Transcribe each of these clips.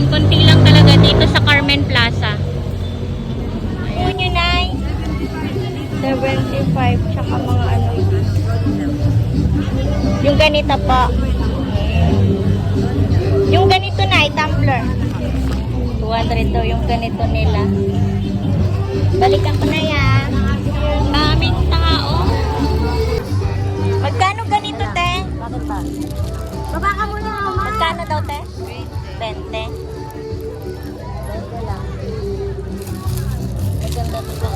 Ayan, konti lang talaga dito sa Carmen Plaza. Ayun yun ay 75, tsaka mga ano yun. Yung ganito po. Yung ganito na ay tumbler. 200 daw yung ganito nila. Balikan ko na yan. Daming tao. Magkano ganito, te? Bakit ba? Baba ka muna, mama. Magkano daw, te? 20. lang. Maganda to.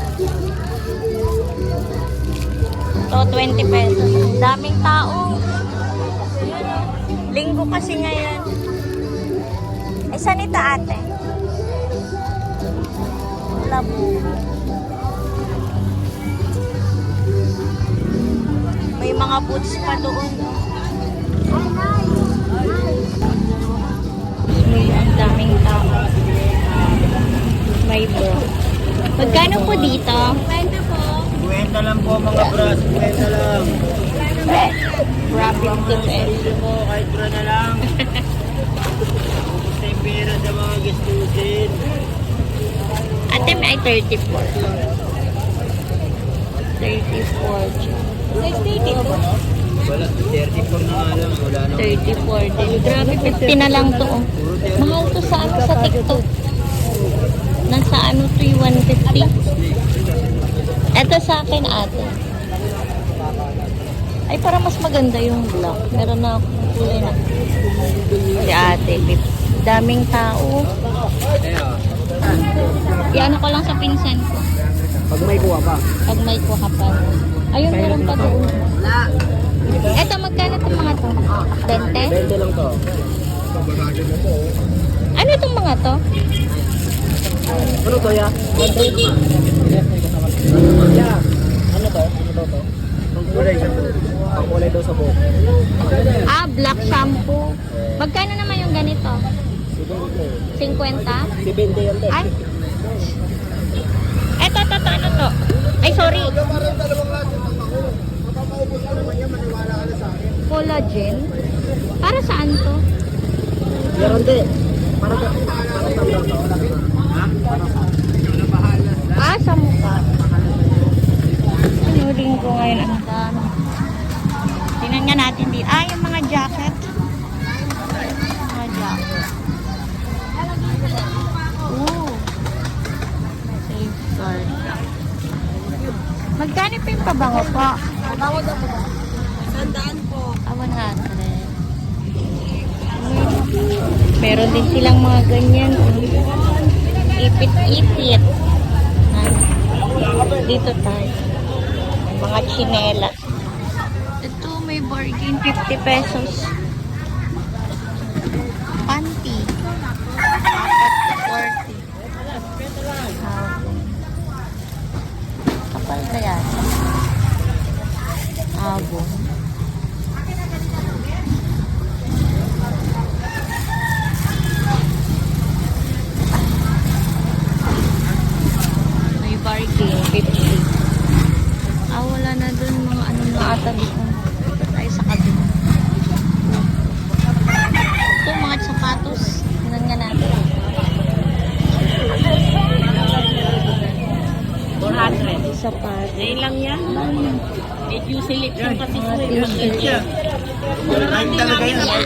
So, 20 pesos. Daming tao. Yun, oh. Linggo kasi ngayon. Eh, saan ito, ate? Labo. May mga boots pa doon. May ang daming tao. May bro. Magkano po dito? 20 po. 20 lang po mga bras, 20 lang. Rapid to Hindi po, kahit bra na lang. Sa pera sa mga gastusin. Ate, may 34. 34. 60 Wala, 34 na nga lang, wala na. 34 din. Grabe, 50 na lang to. Oh. Mahal to sa ano sa TikTok. Nasa ano to yung 150. Ito sa akin, ate. Ay, para mas maganda yung black. Meron na akong kulay na. Si ate, daming tao. Iano ko lang sa pinsan ko. Pag may kuha pa. Pag may kuha pa. Ayun, meron pa doon. Eto, magkano itong mga to? 20? 20 lang to. Ano itong mga to? Ano to ya? Ya. Ano to? Ano to? Ang kulay siya. Ang kulay daw sa buhok. Ah, black shampoo. Magkano naman yung ganito? 50? 70 yan te. Ay. Eto, ano to? Ay, sorry. Collagen? Para saan to? Meron te. Para to. Ha? Ah, sa mukha. Sinuling ko ngayon ang dami. Tingnan nga natin dito. Ah, yung mga jacket. Mga jacket. Ooh. Safeguard. Magkano pa yung pabango po? Bago daw po ba? 100 po. Ah, 100. Meron din silang mga ganyan. Ipit-ipit. Dito tayo. Mga chinela. Ito may bargain 50 pesos. Panty. 40. Kapal na yan. Abong. May bargain 50. Ah, wala na dun mga ano na ata dito. Dito tayo sa kabila. Ito mga sapatos. Tingnan nga natin. 400. Sapatos. Ngayon lang yan. Medyo selection kasi Mga po. t-shirt. Marami talaga yan.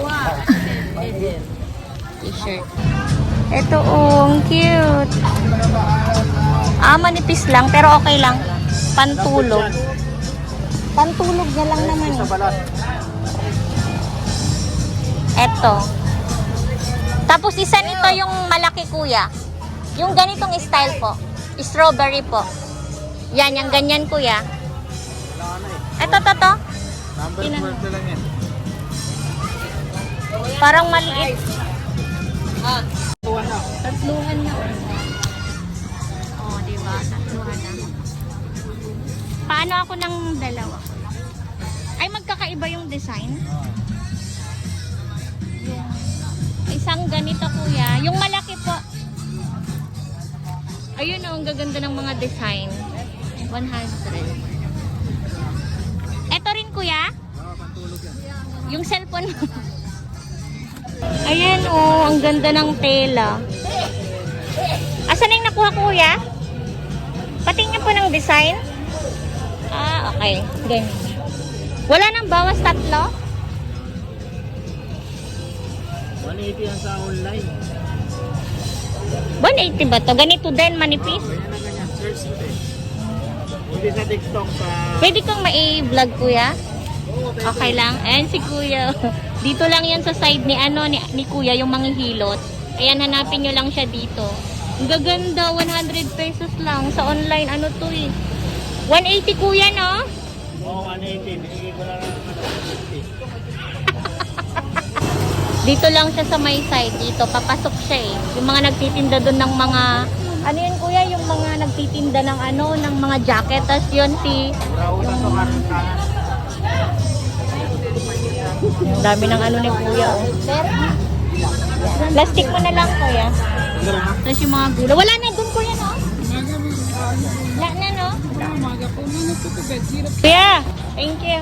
T-shirt. Ito, ang cute. Ah, manipis lang, pero okay lang. Pantulog. Pantulog na lang naman Sa eh. balat. Ito. Tapos isa nito yung malaki kuya. Yung ganitong style po. Strawberry po. Yan, yung ganyan kuya. Ito, to. Number Ilan? 12 na lang yan. Parang maliit. Ah. Tatluhan na. Oh, diba? Tatluhan na. Paano ako ng dalawa? Ay, magkakaiba yung design? Yung isang ganito, kuya. Yung malaki po. Ayun oh, ang gaganda ng mga design. 100. Eto rin, kuya? Pantulog yan. Yung cellphone mo. Ayan oh, ang ganda ng tela. Asan na yung nakuha kuya? Patingin po ng design. Ah, okay. Ganyan. Wala nang bawas tatlo? 180 yan sa online. 180 ba to? Ganito din, manipis? Ganyan na ganyan. Search mo din. Hindi sa TikTok sa... Pwede kong mai-vlog kuya? Oo, pwede. Okay lang. Ayan si kuya. Dito lang yan sa side ni ni kuya, yung manghihilot. Ayan, hanapin nyo lang siya dito. Ang gaganda, 100 pesos lang. Sa online, ano to eh. 180 kuya, no? Oo, 180. Binigay ko lang ng 150. Dito lang siya sa may side. Dito, papasok siya eh. Yung mga nagtitinda doon ng mga... Ano yun kuya? Yung mga nagtitinda ng ano, ng mga jacket. Tapos yun si... Rautan to karantahan. Ang dami ng ano ni kuya oh. Plastic mo na lang kuya. Tapos yung mga gula. Wala na doon kuya no? Wala na no? Kuya, thank you.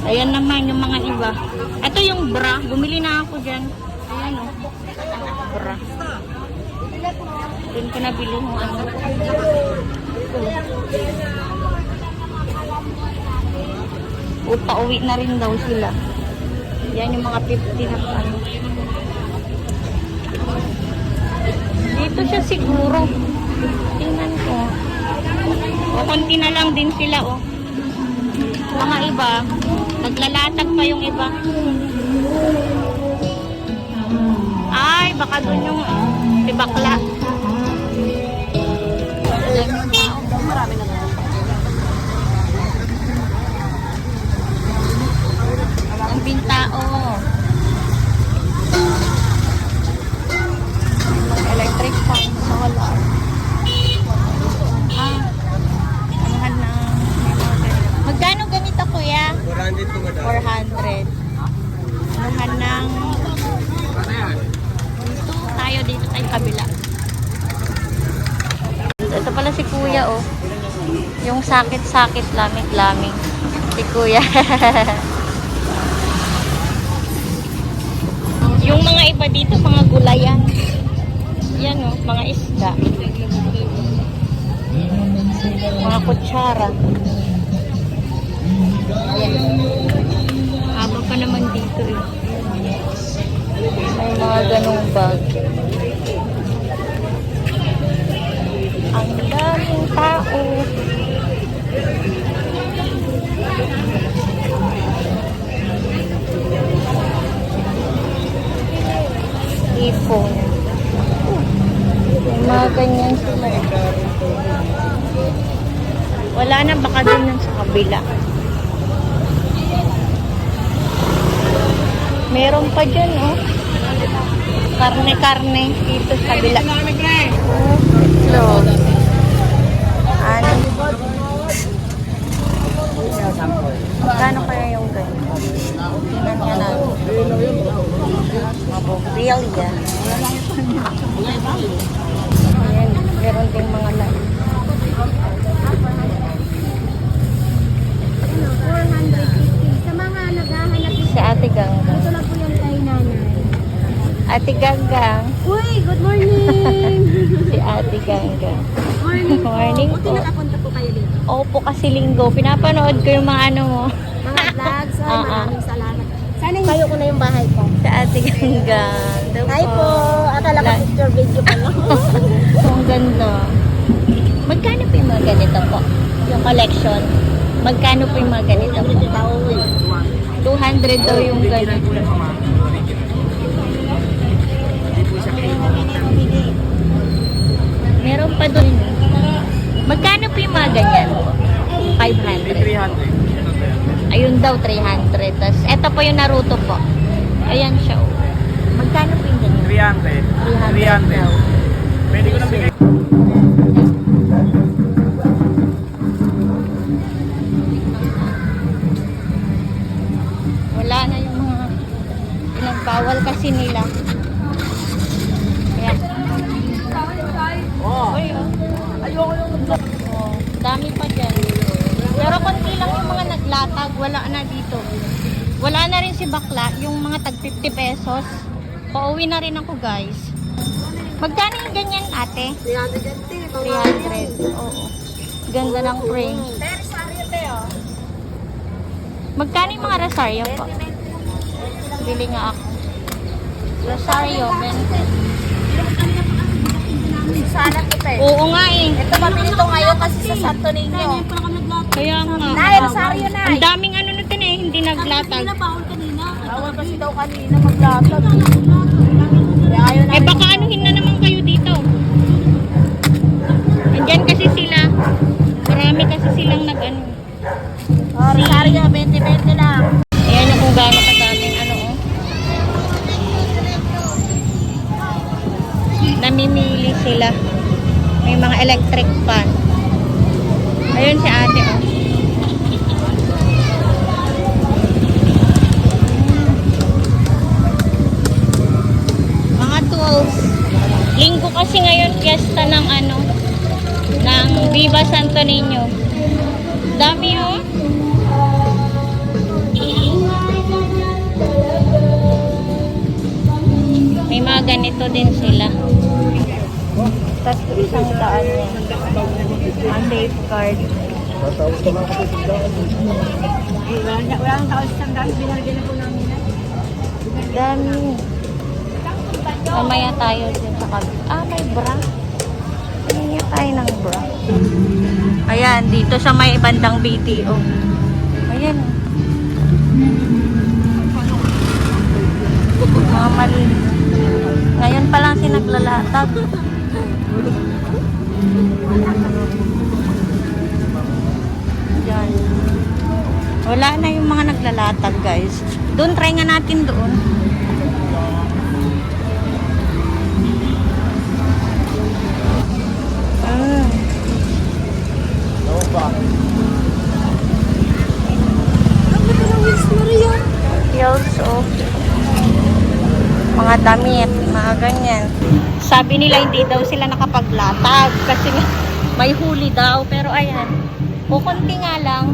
Ayan naman yung mga iba. Ito yung bra. Bumili na ako dyan. Ayan o. Bra. Doon ko nabili yung ano. O, pauwi na rin daw sila. Yan yung mga 50 na ano. Dito siya siguro. Tingnan ko. O, konti na lang din sila o. Mga iba, naglalatag pa yung iba. Ay, baka doon yung si bakla. Marami na Ang bintao. Electric fan. Solar. Anuhan na. Magkano ganito kuya? 400 to madam. 400. Anuhan ng... Ano yan? Dito tayo kabila. Ito pala si kuya oh. Yung sakit-sakit, lamig-lamig. Si kuya. Yung mga iba dito, mga gulayan. Yan oh, mga isda. Mga kutsara. Yan. Haba pa naman dito eh. May mga ganong bag. Ang daming tao. Ipon. May mga ganyan sila. Wala na, baka dun sa kabila. Meron pa dyan, oh. Karne-karne dito sa kabila. Oh, itlog. Ano? Magkano kaya yung ganyan? Tingnan nga natin. Mabobilya. Ayan, meron ding mga lang. 450. Sa mga naghahanap Si Ate Ganggang. ito lang po yung kay nanay. Ate Ganggang. Uy, good morning! Si Ate Ganggang. Morning po. Morning Buti po. nakapunta po kayo dito. Opo, kasi linggo. Pinapanood ko yung mga ano mo. Mga vlogs, ay, maraming salamat. Sana Kayo ko na yung bahay ko. Si Ate Ganggang. Daw Hi po. Akala ko picture video pa lang. Ang ganda. Magkano po yung mga ganito po? Yung collection. Magkano po yung mga ganito po? 200 daw yung ganito. Meron pa doon. Magkano po yung mga ganyan? 500. 300. Ayun daw, 300. Tapos, eto po yung Naruto po. Ayan siya. Oh. Magkano po yung ganyan? 300. 300 daw. Pwede ko na bigay. Wala na yung mga pinagbawal kasi nila. Kaya, Oh. uy, oh. Ayoko yung Oh, dami pa dyan. Pero konti lang yung mga naglatag. Wala na dito. Wala na rin si bakla. Yung mga tag 50 pesos. Pauwi na rin ako guys. Magkano yung ganyan ate? 300 yan, te. 300. Oo. Ganda ng frame. Pero saryo, te, oh. Magkano yung mga Rosario po? Bili nga ako. Rosario, 20. Sana to, te. Oo nga eh. Ito, mabili to ngayon kasi sa Santo Niño. Kaya nga. Nay, Rosario, Nay. Ang daming ano natin eh, hindi naglatag. Bawal kasi daw kanina maglatag. Kaya ayaw Eh baka anuhin na naman kayo dito. Andyan kasi sila. Marami kasi silang nag-ano. Oh, Rosario, 20-20 lang. Ayan yung kung gaano kadaming ano oh. Namimili sila. May mga electric fan. Ayun si ate oh. Mga tools. Linggo kasi ngayon fiesta ng ano ng Viva Santo Niño. Dami oh. May mga ganito din sila. Tapos isang daan yan. Ang safeguard. Wala nang tao sa dahil binargyan na po namin na. Dami. Mamaya tayo din sa kabit. Ah, may bra. Tingin tayo ng bra. Ayan, dito sa may bandang BTO. Ayan. Mga mali. Ngayon pa lang sinaglalatag. Diyan. Wala na yung mga naglalatag, guys. Doon, try nga natin doon. Heels of mga damit, mga ganyan. Sabi nila hindi daw sila nakapaglatag kasi nga may huli daw. Pero ayan, kukunti nga lang.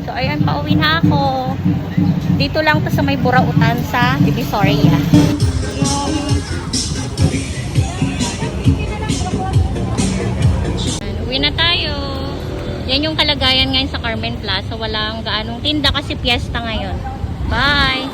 So ayan, pauwi na ako. Dito lang to sa may Burautan sa Divisoria. Uwi na tayo. Yan yung kalagayan ngayon sa Carmen Plaza. Walang gaanong tinda kasi piyesta ngayon. Bye!